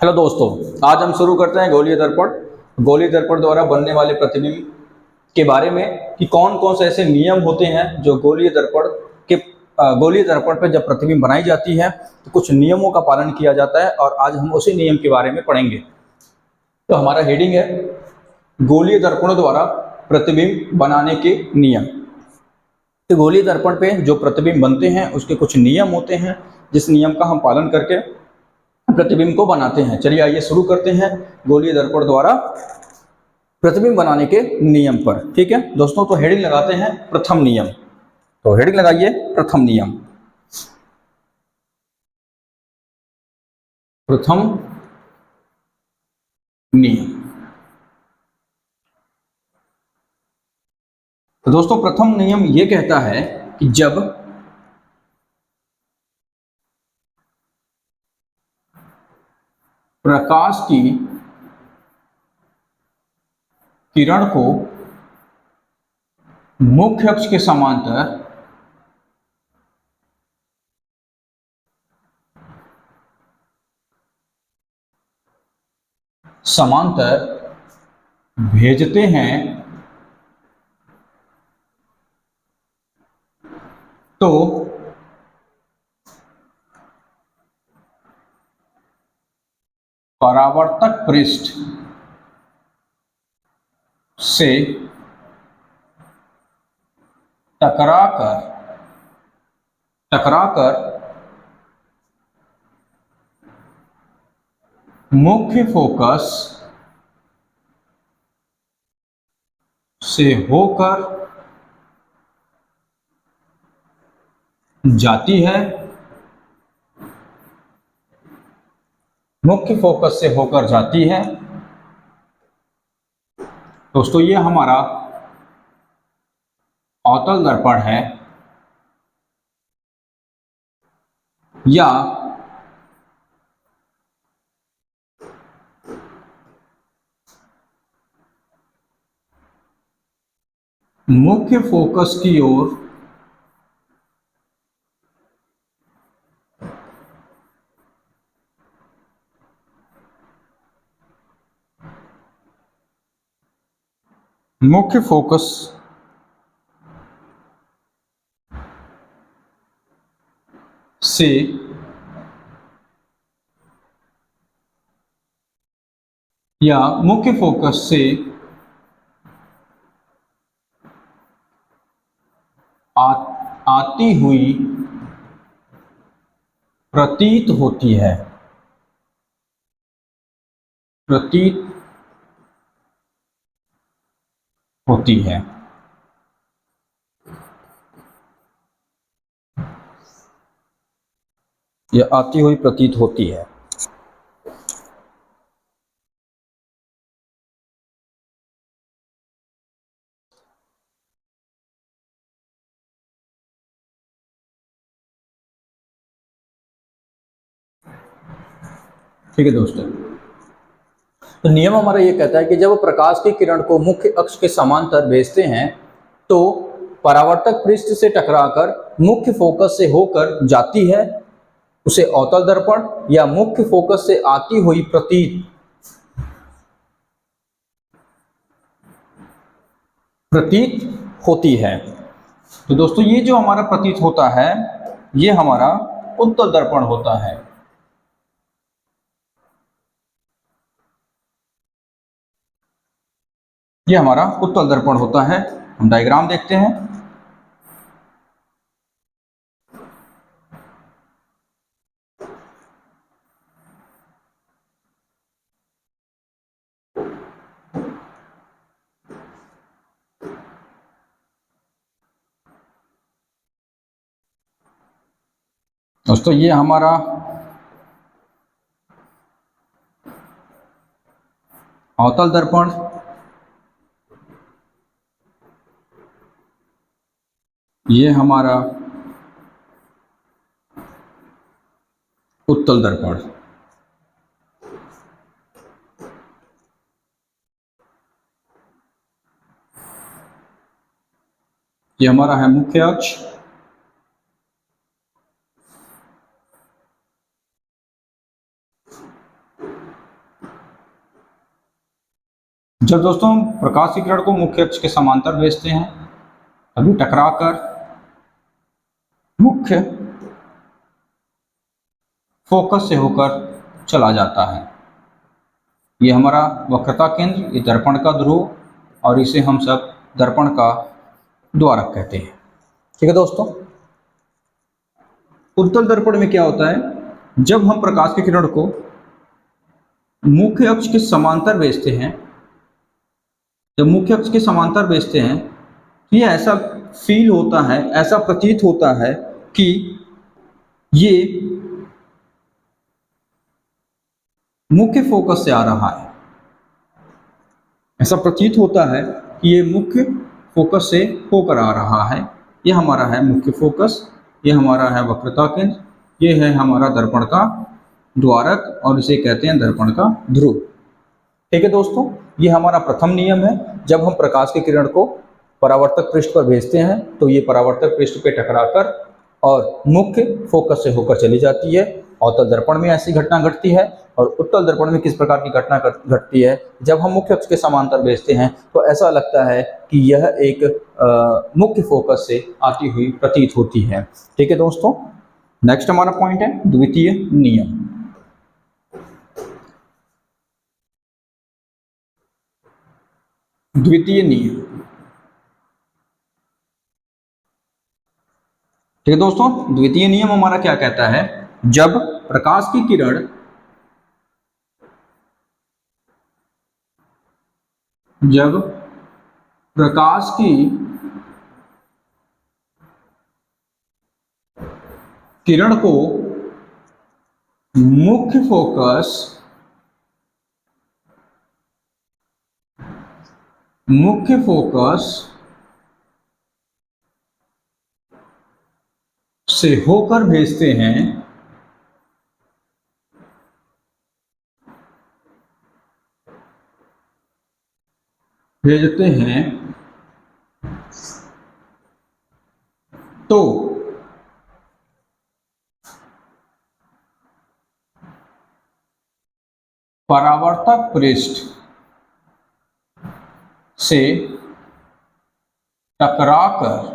Hello दोस्तों, आज हम शुरू करते हैं गोलीय दर्पण। गोलीय दर्पण द्वारा बनने वाले प्रतिबिंब के बारे में कि कौन कौन से ऐसे नियम होते हैं जो गोलीय दर्पण के गोलीय दर्पण पर जब प्रतिबिंब बनाई जाती है तो कुछ नियमों का पालन किया जाता है, और आज हम उसी नियम के बारे में पढ़ेंगे। तो हमारा हेडिंग है गोलीय दर्पणों द्वारा प्रतिबिंब बनाने के नियम। तो गोलीय दर्पण पे जो प्रतिबिंब बनते हैं उसके कुछ नियम होते हैं, जिस नियम का हम पालन करके प्रतिबिंब को बनाते हैं। चलिए आइए शुरू करते हैं गोलीय दर्पण द्वारा प्रतिबिंब बनाने के नियम पर। ठीक है दोस्तों, तो हेडिंग लगाते हैं प्रथम नियम। तो हेडिंग लगाइए प्रथम नियम। प्रथम नियम। तो दोस्तों प्रथम नियम यह कहता है कि जब प्रकाश की किरण को मुख्य अक्ष के समांतर भेजते हैं तो परावर्तक पृष्ठ से टकराकर मुख्य फोकस से होकर जाती है। मुख्य फोकस से होकर जाती है। दोस्तों ये हमारा अवतल दर्पण है, या मुख्य फोकस की ओर मुख्य फोकस से या मुख्य फोकस से आती हुई प्रतीत होती है। प्रतीत होती है। या आती हुई प्रतीत होती है। ठीक है दोस्तों, तो नियम हमारा ये कहता है कि जब प्रकाश की किरण को मुख्य अक्ष के समांतर भेजते हैं तो परावर्तक पृष्ठ से टकराकर मुख्य फोकस से होकर जाती है, उसे अवतल दर्पण या मुख्य फोकस से आती हुई प्रतीत होती है। तो दोस्तों ये जो हमारा प्रतीत होता है ये हमारा उत्तल दर्पण होता है। ये हमारा उत्तल दर्पण होता है। हम डायग्राम देखते हैं। दोस्तों ये हमारा अवतल दर्पण, ये हमारा उत्तल दर्पण। ये हमारा है मुख्य अक्ष, जब दोस्तों हम प्रकाश की किरण को मुख्य अक्ष के समांतर भेजते हैं, तभी टकराकर मुख्य फोकस से होकर चला जाता है। ये हमारा वक्रता केंद्र, ये दर्पण का ध्रुव, और इसे हम सब दर्पण का द्वारक कहते हैं। ठीक है दोस्तों, उत्तल दर्पण में क्या होता है, जब हम प्रकाश की किरण को मुख्य अक्ष के समांतर भेजते हैं, जब मुख्य अक्ष के समांतर भेजते हैं तो ये ऐसा फील होता है, ऐसा प्रतीत होता है कि ये मुख्य फोकस से आ रहा है। ऐसा प्रतीत होता है कि ये मुख्य फोकस से होकर आ रहा है। ये हमारा है मुख्य फोकस, ये हमारा है वक्रता केंद्र, ये है हमारा दर्पण का द्वारक, और इसे कहते हैं दर्पण का ध्रुव। ठीक है दोस्तों, ये हमारा प्रथम नियम है। जब हम प्रकाश की किरण को परावर्तक पृष्ठ पर भेजते हैं तो ये परावर्तक पृष्ठ पे टकराकर और मुख्य फोकस से होकर चली जाती है। अवतल दर्पण में ऐसी घटना घटती है, और उत्तल दर्पण में किस प्रकार की घटना घटती है, जब हम मुख्य अक्ष के समांतर भेजते हैं तो ऐसा लगता है कि यह एक मुख्य फोकस से आती हुई प्रतीत होती है। ठीक है दोस्तों, नेक्स्ट हमारा पॉइंट है द्वितीय नियम। द्वितीय नियम, ठीक है दोस्तों, द्वितीय नियम हमारा क्या कहता है, जब प्रकाश की किरण जब प्रकाश की किरण को मुख्य फोकस से होकर भेजते हैं, तो परावर्तक पृष्ठ से टकराकर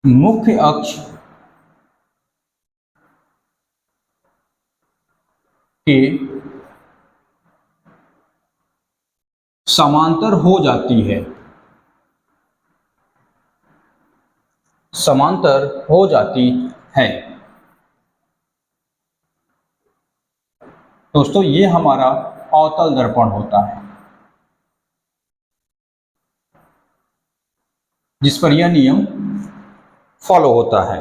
मुख्य अक्ष के समांतर हो जाती है, समांतर हो जाती है। दोस्तों, ये हमारा अवतल दर्पण होता है, जिस पर यह नियम फॉलो होता है।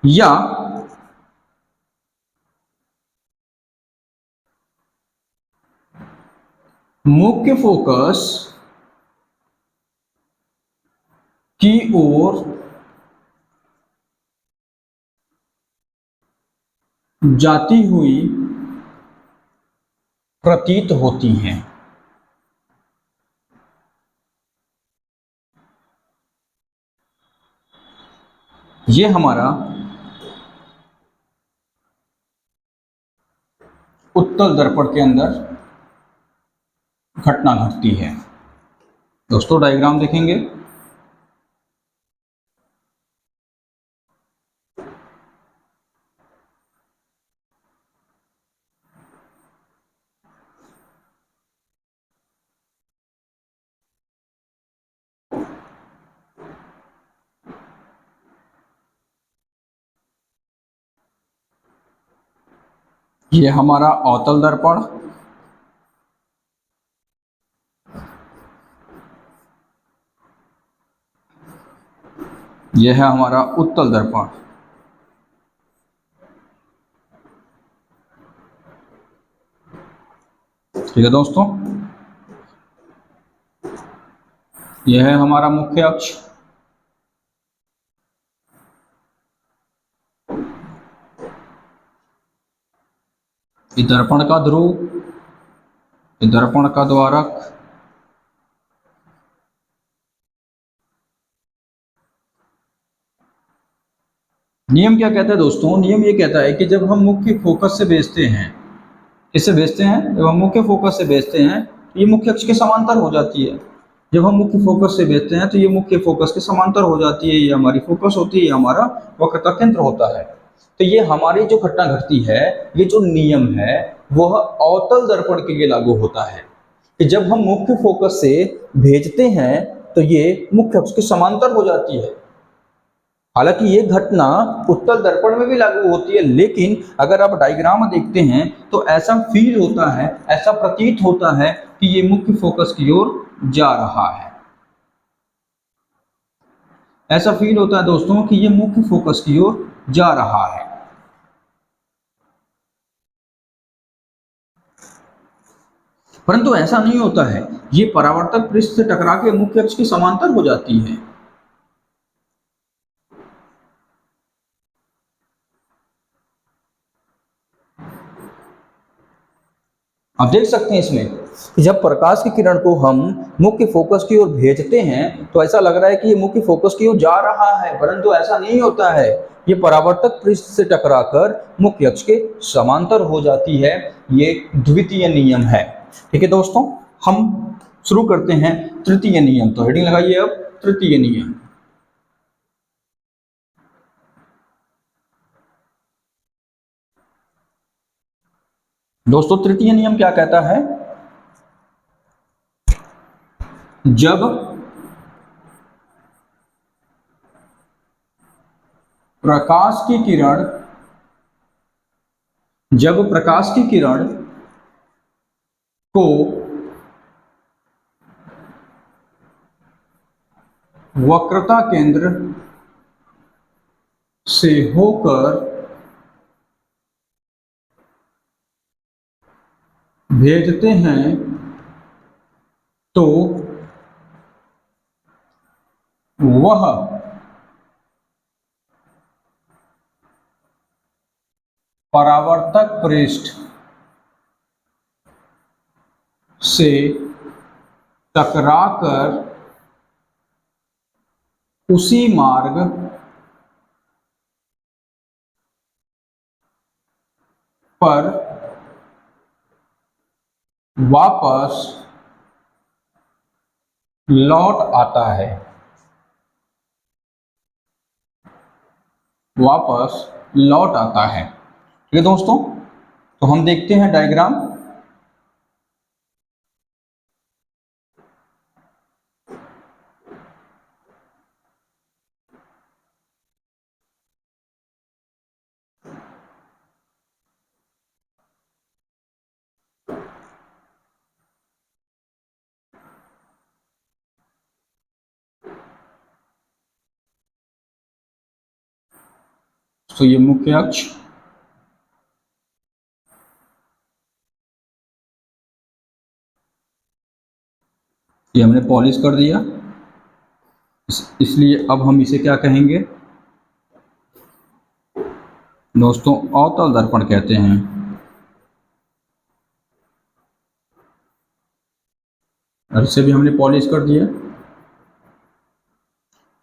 या मुख्य फोकस की ओर जाती हुई प्रतीत होती हैं। ये हमारा उत्तल दर्पण के अंदर घटना घटती है। दोस्तों, डायग्राम देखेंगे, ये हमारा अवतल दर्पण, यह है हमारा उत्तल दर्पण। ठीक है दोस्तों, यह है हमारा मुख्य अक्ष, ये दर्पण का ध्रुव, ये दर्पण का द्वारक, नियम क्या कहता है दोस्तों, नियम ये कहता है कि जब हम मुख्य फोकस से भेजते हैं, इससे भेजते हैं, जब हम मुख्य फोकस से भेजते हैं तो ये मुख्य अक्ष के समांतर हो जाती है। जब हम मुख्य फोकस से भेजते हैं तो ये मुख्य फोकस के समांतर हो जाती है। ये हमारी फोकस होती है, ये हमारा वक्रता केंद्र होता है। तो ये हमारी जो घटना घटती है, ये जो नियम है वह अवतल दर्पण के लिए लागू होता है कि जब हम मुख्य फोकस से भेजते हैं तो ये मुख्य अक्ष के समांतर हो जाती है। हालांकि ये घटना उत्तल दर्पण में भी लागू होती है, लेकिन अगर आप डायग्राम देखते हैं तो ऐसा फील होता है, ऐसा प्रतीत होता है कि ये मुख्य फोकस की ओर जा रहा है। ऐसा फील होता है दोस्तों कि ये मुख्य फोकस की ओर जा रहा है। परंतु ऐसा नहीं होता है, ये परावर्तक पृष्ठ से टकरा के मुख्य अक्ष के समांतर हो जाती है। आप देख सकते हैं इसमें कि जब प्रकाश की किरण को हम मुख्य फोकस की ओर भेजते हैं तो ऐसा लग रहा है कि ये मुख्य फोकस की ओर जा रहा है, परंतु ऐसा नहीं होता है। ये परावर्तक पृष्ठ से टकराकर मुख्य अक्ष के समांतर हो जाती है। ये द्वितीय नियम है। ठीक है दोस्तों, हम शुरू करते हैं तृतीय नियम। तो हेडिंग लगाइए अब, तृतीय नियम। दोस्तों तृतीय नियम क्या कहता है? जब प्रकाश की किरण को वक्रता केंद्र से होकर भेजते हैं तो वह परावर्तक पृष्ठ से टकराकर उसी मार्ग पर वापस लौट आता है। ठीक है दोस्तों, तो हम देखते हैं डायग्राम। तो ये मुख्य अक्ष, ये हमने पॉलिश कर दिया, इसलिए अब हम इसे क्या कहेंगे दोस्तों? अवतल दर्पण कहते हैं। और इसे भी हमने पॉलिश कर दिया,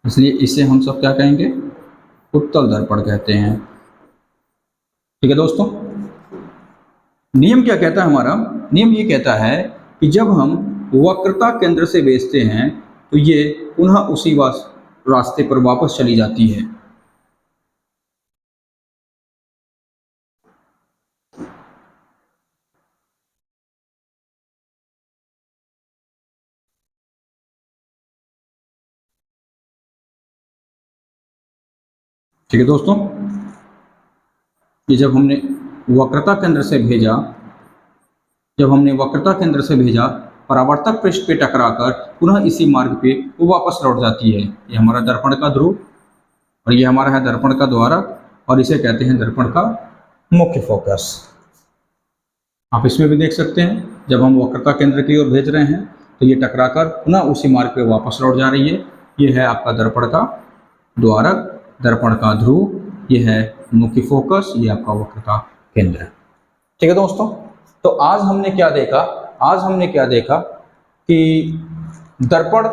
इसलिए इसे हम सब क्या कहेंगे? उत्तल दर्पण कहते हैं। ठीक है दोस्तों, नियम क्या कहता है हमारा? नियम ये कहता है कि जब हम वक्रता केंद्र से भेजते हैं तो ये पुनः उसी रास्ते पर वापस चली जाती है। ठीक है दोस्तों, ये जब हमने वक्रता केंद्र से भेजा परावर्तक पृष्ठ पे टकराकर पुनः इसी मार्ग पे वो वापस लौट जाती है। ये हमारा दर्पण का ध्रुव और ये हमारा है दर्पण का द्वारक, और इसे कहते हैं दर्पण का मुख्य फोकस। आप इसमें भी देख सकते हैं, जब हम वक्रता केंद्र की ओर भेज रहे हैं तो ये टकराकर पुनः उसी मार्ग पे वापस लौट जा रही है। ये है आपका दर्पण का द्वारक, दर्पण का ध्रुव, ये है मुख्य फोकस, ये आपका वक्रता केंद्र। ठीक है दोस्तों, तो आज हमने क्या देखा कि दर्पण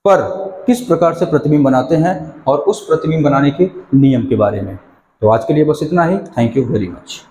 पर किस प्रकार से प्रतिबिंब बनाते हैं और उस प्रतिबिंब बनाने के नियम के बारे में। तो आज के लिए बस इतना ही। Thank you very much.